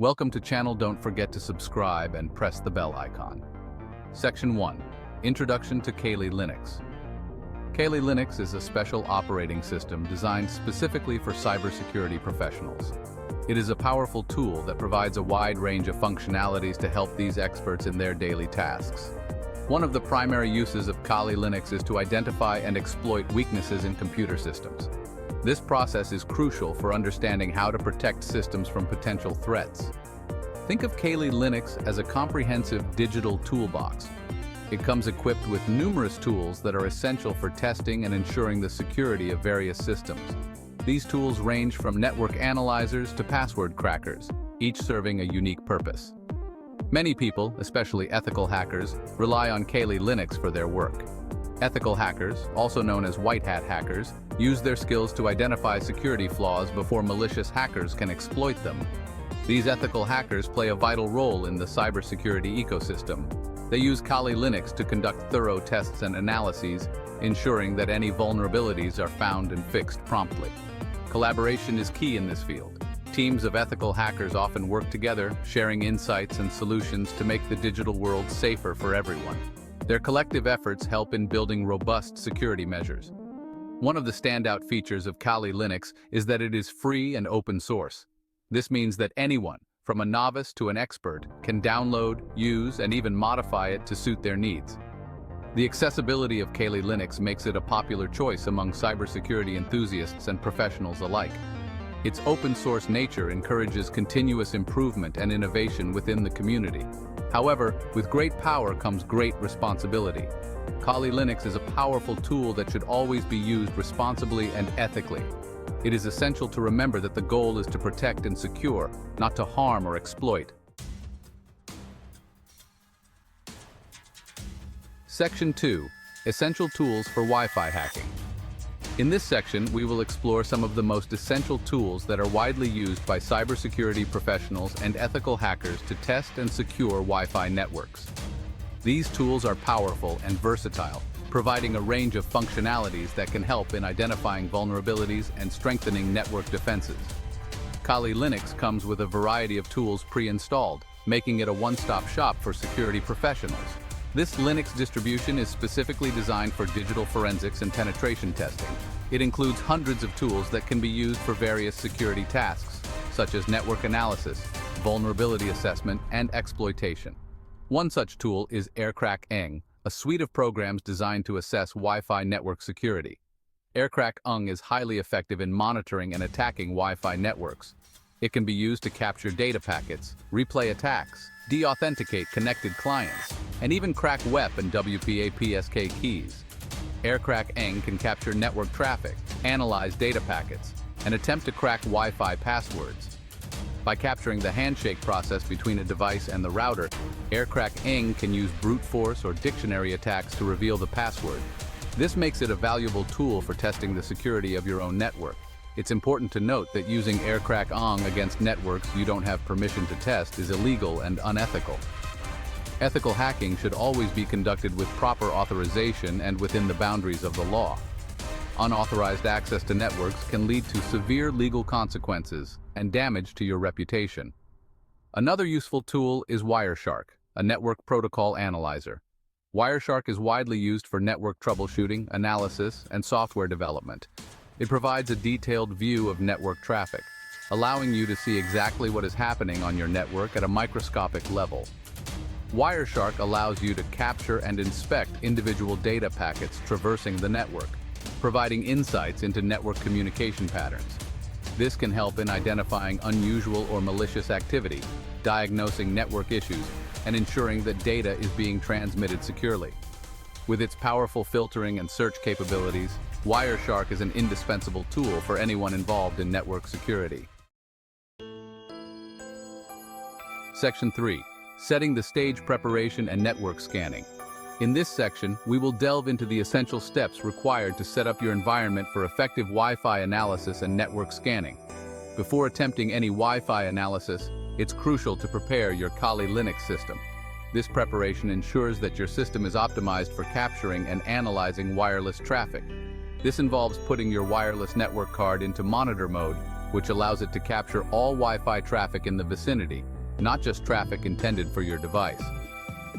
Welcome to channel. Don't forget to subscribe and press the bell icon. Section 1. Introduction to Kali Linux. Kali Linux is a special operating system designed specifically for cybersecurity professionals. It is a powerful tool that provides a wide range of functionalities to help these experts in their daily tasks. One of the primary uses of Kali Linux is to identify and exploit weaknesses in computer systems. This process is crucial for understanding how to protect systems from potential threats. Think of Kali Linux as a comprehensive digital toolbox. It comes equipped with numerous tools that are essential for testing and ensuring the security of various systems. These tools range from network analyzers to password crackers, each serving a unique purpose. Many people, especially ethical hackers, rely on Kali Linux for their work. Ethical hackers, also known as white hat hackers, use their skills to identify security flaws before malicious hackers can exploit them. These ethical hackers play a vital role in the cybersecurity ecosystem. They use Kali Linux to conduct thorough tests and analyses, ensuring that any vulnerabilities are found and fixed promptly. Collaboration is key in this field. Teams of ethical hackers often work together, sharing insights and solutions to make the digital world safer for everyone. Their collective efforts help in building robust security measures. One of the standout features of Kali Linux is that it is free and open source. This means that anyone, from a novice to an expert, can download, use, and even modify it to suit their needs. The accessibility of Kali Linux makes it a popular choice among cybersecurity enthusiasts and professionals alike. Its open-source nature encourages continuous improvement and innovation within the community. However, with great power comes great responsibility. Kali Linux is a powerful tool that should always be used responsibly and ethically. It is essential to remember that the goal is to protect and secure, not to harm or exploit. Section 2. Essential tools for Wi-Fi hacking. In this section, we will explore some of the most essential tools that are widely used by cybersecurity professionals and ethical hackers to test and secure Wi-Fi networks. These tools are powerful and versatile, providing a range of functionalities that can help in identifying vulnerabilities and strengthening network defenses. Kali Linux comes with a variety of tools pre-installed, making it a one-stop shop for security professionals. This Linux distribution is specifically designed for digital forensics and penetration testing. It includes hundreds of tools that can be used for various security tasks, such as network analysis, vulnerability assessment, and exploitation. One such tool is Aircrack-Eng, a suite of programs designed to assess Wi-Fi network security. Aircrack-Eng is highly effective in monitoring and attacking Wi-Fi networks. It can be used to capture data packets, replay attacks, de-authenticate connected clients, and even crack WEP and WPA-PSK keys. Aircrack-Eng can capture network traffic, analyze data packets, and attempt to crack Wi-Fi passwords. By capturing the handshake process between a device and the router, Aircrack-Eng can use brute force or dictionary attacks to reveal the password. This makes it a valuable tool for testing the security of your own network. It's important to note that using Aircrack-Eng against networks you don't have permission to test is illegal and unethical. Ethical hacking should always be conducted with proper authorization and within the boundaries of the law. Unauthorized access to networks can lead to severe legal consequences and damage to your reputation. Another useful tool is Wireshark, a network protocol analyzer. Wireshark is widely used for network troubleshooting, analysis, and software development. It provides a detailed view of network traffic, allowing you to see exactly what is happening on your network at a microscopic level. Wireshark allows you to capture and inspect individual data packets traversing the network, providing insights into network communication patterns. This can help in identifying unusual or malicious activity, diagnosing network issues, and ensuring that data is being transmitted securely. With its powerful filtering and search capabilities, Wireshark is an indispensable tool for anyone involved in network security. Section 3. Setting the stage preparation and network scanning. In this section, we will delve into the essential steps required to set up your environment for effective Wi-Fi analysis and network scanning. Before attempting any Wi-Fi analysis, it's crucial to prepare your Kali Linux system. This preparation ensures that your system is optimized for capturing and analyzing wireless traffic. This involves putting your wireless network card into monitor mode, which allows it to capture all Wi-Fi traffic in the vicinity, not just traffic intended for your device.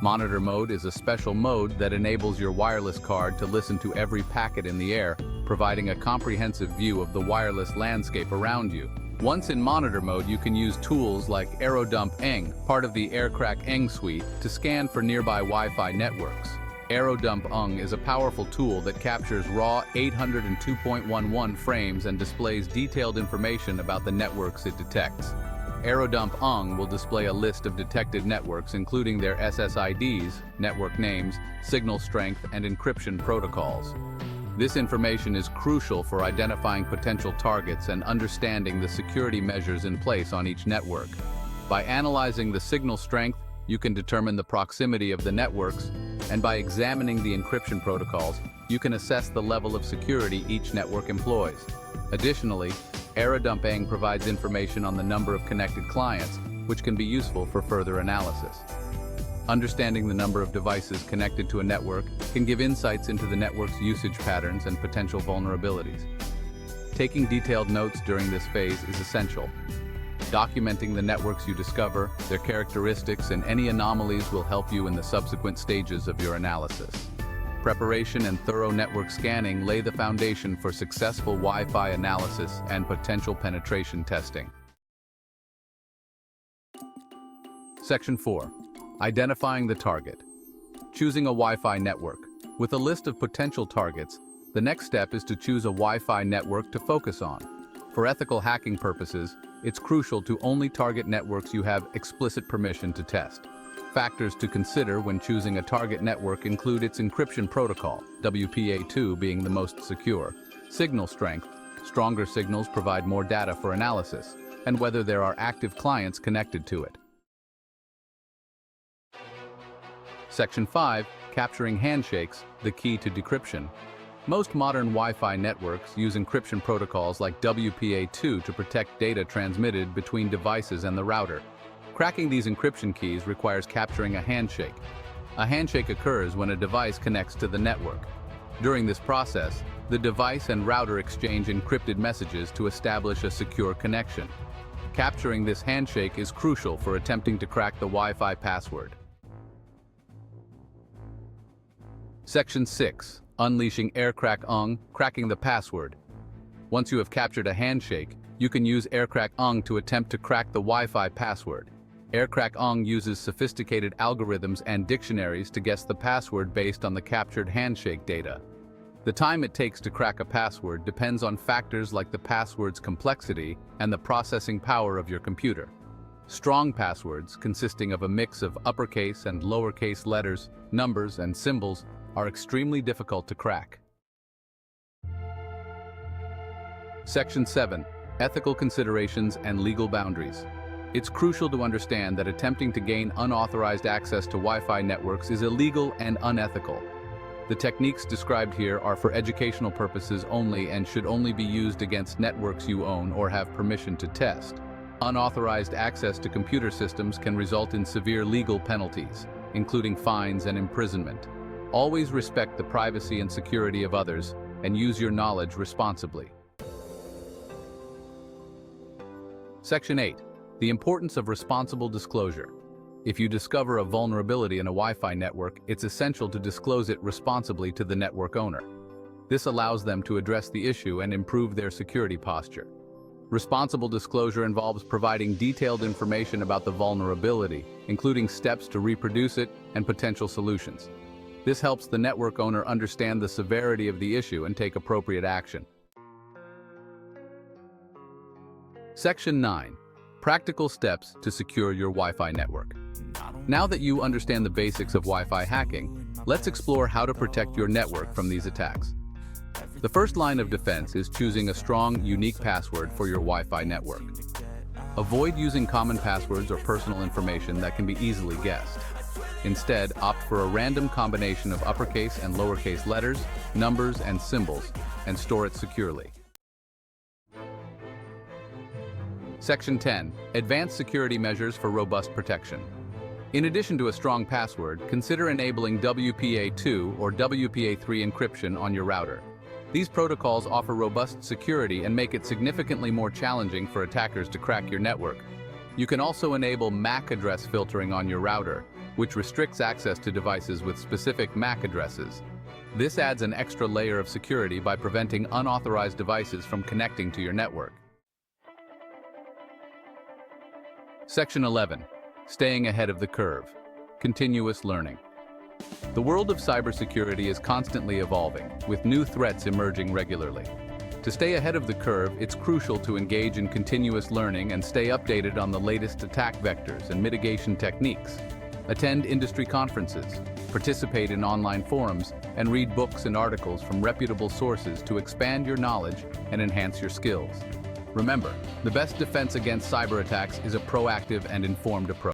Monitor mode is a special mode that enables your wireless card to listen to every packet in the air, providing a comprehensive view of the wireless landscape around you. Once in monitor mode, you can use tools like AeroDump-Eng, part of the AirCrack-Eng suite, to scan for nearby Wi-Fi networks. AeroDump-Eng is a powerful tool that captures raw 802.11 frames and displays detailed information about the networks it detects. AeroDump-Eng will display a list of detected networks including their SSIDs, network names, signal strength, and encryption protocols. This information is crucial for identifying potential targets and understanding the security measures in place on each network. By analyzing the signal strength, you can determine the proximity of the networks, and by examining the encryption protocols, you can assess the level of security each network employs. Additionally, AeroDump-Eng provides information on the number of connected clients, which can be useful for further analysis. Understanding the number of devices connected to a network can give insights into the network's usage patterns and potential vulnerabilities. Taking detailed notes during this phase is essential. Documenting the networks you discover, their characteristics, and any anomalies will help you in the subsequent stages of your analysis. Preparation and thorough network scanning lay the foundation for successful Wi-Fi analysis and potential penetration testing. Section 4. Identifying the target. Choosing a Wi-Fi network. With a list of potential targets, the next step is to choose a Wi-Fi network to focus on. For ethical hacking purposes, it's crucial to only target networks you have explicit permission to test. Factors to consider when choosing a target network include its encryption protocol, WPA2 being the most secure, signal strength, stronger signals provide more data for analysis, and whether there are active clients connected to it. Section 5. Capturing handshakes, the key to decryption. Most modern Wi-Fi networks use encryption protocols like WPA2 to protect data transmitted between devices and the router. Cracking these encryption keys requires capturing a handshake. A handshake occurs when a device connects to the network. During this process, the device and router exchange encrypted messages to establish a secure connection. Capturing this handshake is crucial for attempting to crack the Wi-Fi password. Section 6. Unleashing AirCrack-Eng, cracking the password. Once you have captured a handshake, you can use AirCrack-Eng to attempt to crack the Wi-Fi password. AirCrack-Eng uses sophisticated algorithms and dictionaries to guess the password based on the captured handshake data. The time it takes to crack a password depends on factors like the password's complexity and the processing power of your computer. Strong passwords, consisting of a mix of uppercase and lowercase letters, numbers, and symbols, are extremely difficult to crack. Section 7. Ethical considerations and legal boundaries. It's crucial to understand that attempting to gain unauthorized access to Wi-Fi networks is illegal and unethical. The techniques described here are for educational purposes only and should only be used against networks you own or have permission to test. Unauthorized access to computer systems can result in severe legal penalties, including fines and imprisonment. Always respect the privacy and security of others and use your knowledge responsibly. Section 8. The importance of responsible disclosure. If you discover a vulnerability in a Wi-Fi network, it's essential to disclose it responsibly to the network owner. This allows them to address the issue and improve their security posture. Responsible disclosure involves providing detailed information about the vulnerability, including steps to reproduce it and potential solutions. This helps the network owner understand the severity of the issue and take appropriate action. Section 9. Practical steps to secure your Wi-Fi network. Now that you understand the basics of Wi-Fi hacking, let's explore how to protect your network from these attacks. The first line of defense is choosing a strong, unique password for your Wi-Fi network. Avoid using common passwords or personal information that can be easily guessed. Instead, opt for a random combination of uppercase and lowercase letters, numbers, and symbols, and store it securely. Section 10. Advanced security measures for robust protection. In addition to a strong password, consider enabling WPA2 or WPA3 encryption on your router. These protocols offer robust security and make it significantly more challenging for attackers to crack your network. You can also enable MAC address filtering on your router, which restricts access to devices with specific MAC addresses. This adds an extra layer of security by preventing unauthorized devices from connecting to your network. Section 11. Staying ahead of the curve. Continuous learning. The world of cybersecurity is constantly evolving, with new threats emerging regularly. To stay ahead of the curve, it's crucial to engage in continuous learning and stay updated on the latest attack vectors and mitigation techniques. Attend industry conferences, participate in online forums, and read books and articles from reputable sources to expand your knowledge and enhance your skills. Remember, the best defense against cyber attacks is a proactive and informed approach.